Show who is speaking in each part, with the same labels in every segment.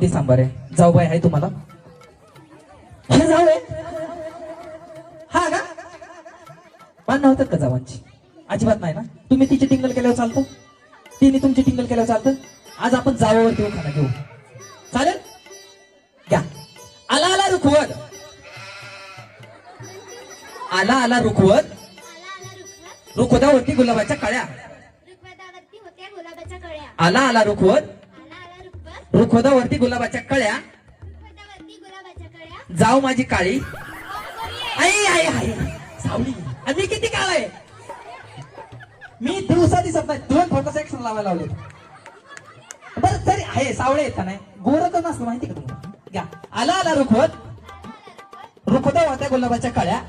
Speaker 1: ते सांबार आहे. जाऊबाई आहे तुम्हाला? हे जाऊ आहे हा का? मान नव्हतात का जावांची? अजिबात नाही ना. तुम्ही तिची टिंगल केल्यावर चालतं, तिने तुमची टिंगल केल्यावर चालतं. आज आपण जावावरती खाना घेऊ, चालेल? घ्या. आला आला रुखवत, आला आला रुखवत, रुखवतावरती गुलाबाच्या कळ्या. आला आला रुखवत, रुखवतावरती गुलाबाच्या कळ्या. जाऊ माझी काळी. आई आई आई सावली. आणि किती काळ आहे? मी दिवसा दिसत नाही. 2 फोटोचा एक्शन लावायला लावले. बरं तरी आहे, सावळे येत नाही. गोर तर नसतं माहिती का तुम्हाला? घ्या. आला आला रुखवत, रुखवतावरती गुलाबाच्या कळ्या.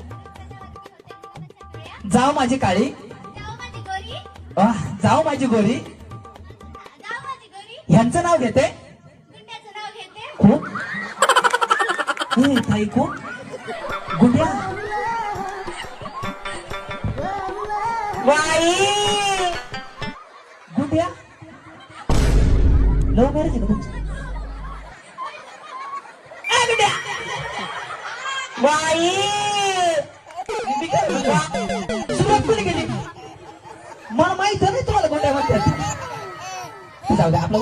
Speaker 1: जाऊ माझी काळी, जाऊ माझी गोरी. ह्यांचं नाव घेते खूप. ताई कोण? गुंड्या. वाई गुंड्या. लव्ह मॅरेज आहे का तुमचं? गुंड्या. वाई सुरुवात कोणी केली? मला माहित नाही तुम्हाला गुंड्या म्हणतात. जाऊ द्या, आपलं